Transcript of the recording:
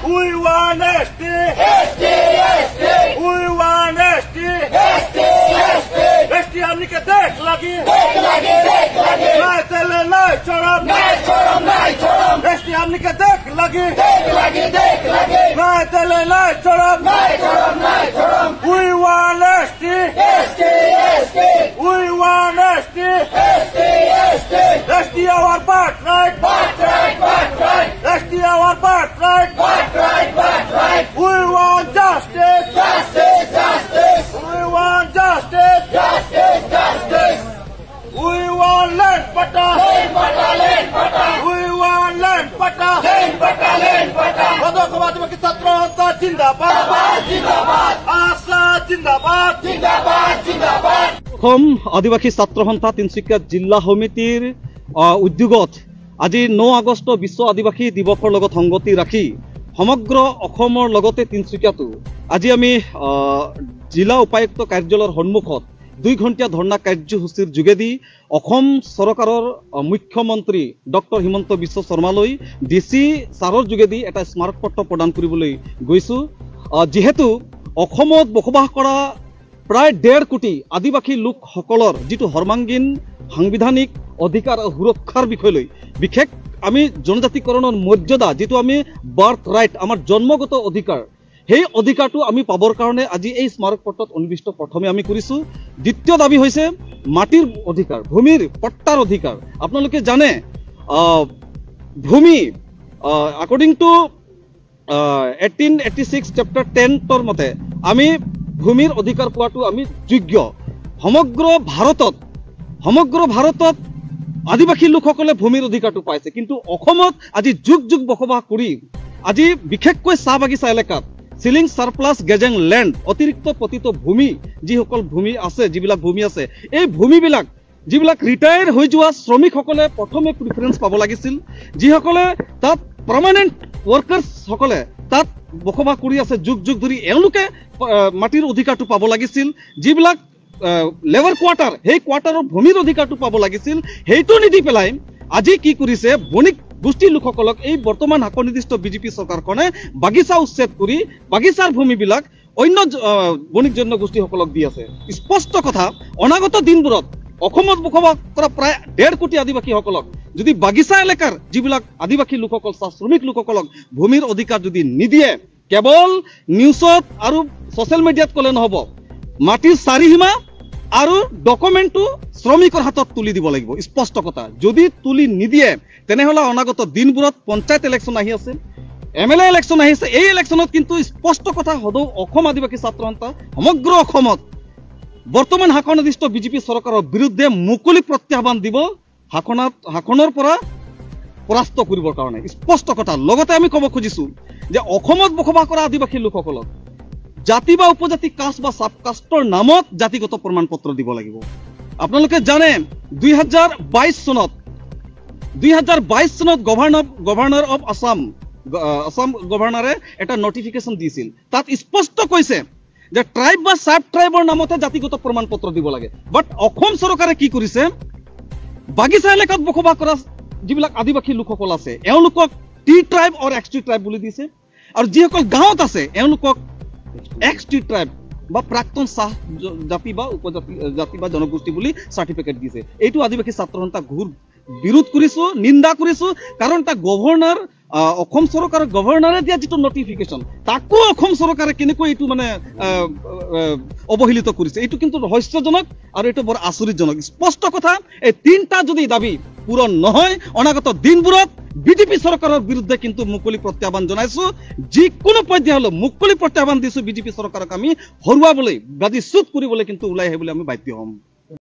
We want ST. We want ST. ST हमनी के देख लगी नहीं चले नहीं छोड़म ST हमनी के देख लगी नहीं चले नहीं छोड़म We want ST. We want ST. ST our birthright. ST our birthright. We want justice. We want justice. We want land pata. We want land pata. आदिवासी छात्र संस्था जिंदाबाद आशा जिंदाबाद आदिवासी छात्र संस्था तिनसुकिया जिला समितिर उद्योगत আজি 9 আগষ্ট বিশ্ব আদিবাসী দিৱসৰ লগত সংগতি ৰাখি সমগ্ৰ অসমৰ লগতে তিনসুকিয়াতো আজি আমি জিলা উপায়ুক্ত কাৰ্যালয়ৰ সন্মুখত 2 ঘণ্টা ধৰ্ণা কাৰ্যসূচীৰ যোগেদি অসম চৰকাৰৰ মুখ্যমন্ত্ৰী ডক্টৰ হিমন্ত বিশ্ব শৰ্মালৈ ডিসি সাৰৰ যোগেদি এটা স্মাৰক পত্ৰ প্ৰদান কৰিবলৈ গৈছো যেহেতু অসমত বসবাস কৰা প্ৰায় 1.5 কোটি আদিবাসী লোকসকলৰ যেটো হৰমাঙ্গিন সাংবিধানিক অধিকাৰ সুৰক্ষাৰ বিষয়লৈ বিশেষ আমি জনজাতিকৰণৰ মৰ্যাদা যেটো আমি বাৰ্থ ৰাইট আমাৰ জন্মগত অধিকাৰ সেই অধিকাৰটো আমি পাবৰ কাৰণে আজি এই স্মাৰক পত্ৰত অনিবিষ্ট প্ৰথমে আমি কৰিছো দ্বিতীয় দাবী হৈছে মাটিৰ অধিকাৰ ভূমিৰ পট্টাৰ অধিকাৰ আপোনালোকে জানে ভূমি according to 1886 chapter 10 ৰ মতে আমি ভূমিৰ অধিকাৰ পোৱাটো আমি যোগ্য সমগ্ৰ ভাৰতত আদিবাসী লোকসকলে ভূমিৰ অধিকাৰটো পাইছে কিন্তু অসমত আজি যুগ বসবাস কৰি আজি বিশেষকৈ চাহ বাগিচা এলেকাত সিলিং সাৰপ্লাস গেজেং ল্যান্ড অতিৰিক্ত পতিত ভূমি যিসকল ভূমি আছে যিবিলাক ভূমি আছে এই ভূমিবিলাক যিবিলাক ৰিটায়াৰ হৈ যোৱা শ্ৰমিকসকলে প্ৰথমে প্ৰিফাৰেন্স পাব লাগিছিল যিসকলে তাত পাৰ্মানেন্ট ওয়াৰ্কাৰ্ছ সকলে তাত বসবাস কৰি আছে যুগ ধৰি এওঁলোকে মাটিৰ অধিকাৰটো পাব লাগিছিল যিবিলাক লেবাৰ কোৱাৰ্টাৰ সেই কোৱাৰ্টাৰৰ ভূমিৰ অধিকাৰটো পাব লাগিছিল হেইটো নিদি পেলাই আজি কি কৰিছে বণিক গোষ্ঠী লোকসকলক এই বৰ্তমান হাকনিৰ্দিষ্ট বিজেপি চৰকাৰখনে বাগিচা উচ্ছেদ কৰি বাগিচাৰ ভূমিবিলাক অন্য বণিক জনগোষ্ঠীসকলক দি আছে স্পষ্ট কথা অনাগত দিনবোৰত অসমত বসবাস কৰা প্ৰায় 1.5 কোটি আদিবাসীসকলক যদি বাগিচা এলেকাৰ যিবিলাক আদিবাসী লোকসকল শ্ৰমিক লোকসকলক ভূমিৰ অধিকাৰ যদি নিদিয়ে কেৱল নিউজত আৰু সোশ্যাল মিডিয়াত কলে নহব মাটিৰ চাৰিসীমা আৰু ডকুমেন্টটো শ্ৰমিকৰ হাতত তুলি দিব লাগিব স্পষ্ট কথা যদি তুলি নিদিয়ে তেনেহলে অনাগত দিনবোৰত পঞ্চায়ত ইলেকশন আহি আছে এমএলএ ইলেকশন আহিছে এই ইলেকশনত কিন্তু স্পষ্ট কথা হদৌ অসম আদিবাসী ছাত্ৰ সন্থা সমগ্ৰ অসমত বৰ্তমান হাকনিৰ্দিষ্ট বিজেপি চৰকাৰৰ বিৰুদ্ধে মুকলি প্ৰত্যাহ্বান দিব হাকনৰ পৰা পৰাস্ত কৰিবৰ কাৰণে স্পষ্ট কথা লগতে আমি ক'ব খুজিছো যে অসমত বসবাস কৰা আদিবাসী লোকসকলক জাতি বা উপজাতি কাষ্ট বা সাবকাষ্টৰ নামত জাতিগত প্ৰমাণ পত্ৰ দিব লাগিব আপোনালোকে জানে 2022 চনত গভৰ্ণৰ অফ আসাম গভৰ্ণৰে এটা নটিফিকেশন দিছিল তাত স্পষ্ট কৈছে যে ট্ৰাইব বা সাব ট্ৰাইবৰ নামতে জাতিগত প্ৰমাণ পত্ৰ দিব লাগে বাট অসম চৰকাৰে কি কৰিছে বাগিচা এলেকাত বসবাস কৰা যিবিলাক আদিবাসী লোকসকল আছে এওঁলোকক টি ট্ৰাইব অৰ এক্স টি ট্ৰাইব বুলি দিছে আৰু যিসকল গাঁৱত আছে এওঁলোকক এক্স টি ট্ৰাইব বা প্ৰাক্তন চাহ জাতি বা উপজাতি জাতি বা জনগোষ্ঠী বুলি সাৰ্টিফিকেট দিছে এইটো আদিবাসী ছাত্ৰ সন্থা ঘূৰ বিৰোধ কৰিছো নিন্দা কৰিছো কাৰণ তা গভৰ্ণৰ অসম চৰকাৰৰ গভৰ্ণৰে দিয়া যেটো নটিফিকেশন তাকো অসম চৰকাৰে কেনেকৈ এইটো মানে অবহেলিত কৰিছে এইটো কিন্তু ৰহস্যজনক আৰু এইটো বৰ আচৰিতজনক স্পষ্ট কথা এই তিনটা যদি দাবী পূৰণ নহয় অনাগত দিনবোৰত বিজেপি চৰকাৰৰ বিৰুদ্ধে কিন্তু মুকলি প্ৰত্যাহ্বান জনাইছো যিকোনো পৰ্যায় হলো মুকলি প্ৰত্যাহ্বান দিছো বিজেপি চৰকাৰক আমি হৰুৱাবলৈ বাজি চুত কৰিবলৈ কিন্তু ওলাই আহিবলৈ আমি বাধ্য হ'ম